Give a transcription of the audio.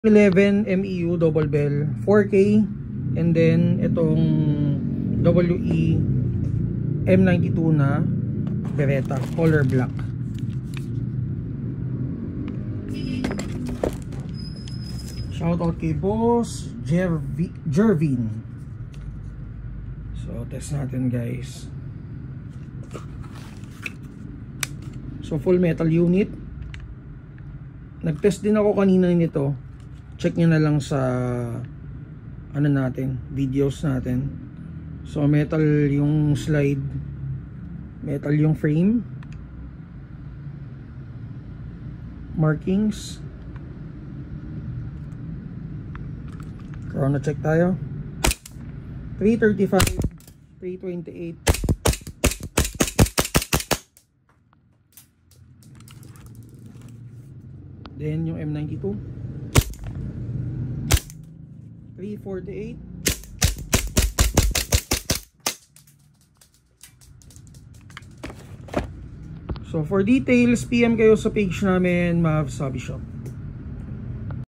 11 MEU double bell 4K, and then itong WE M92 na Beretta color black. Shoutout kay boss Jervin. So test natin guys. So full metal unit. Nag-test din ako kanina nito. Check nyo na lang sa ano natin, videos natin. So metal yung slide, metal yung frame, markings. Corona check tayo. 335, 328. Then yung M92 348. So for details, PM kayo sa page namin, Mavs Hobby Shop.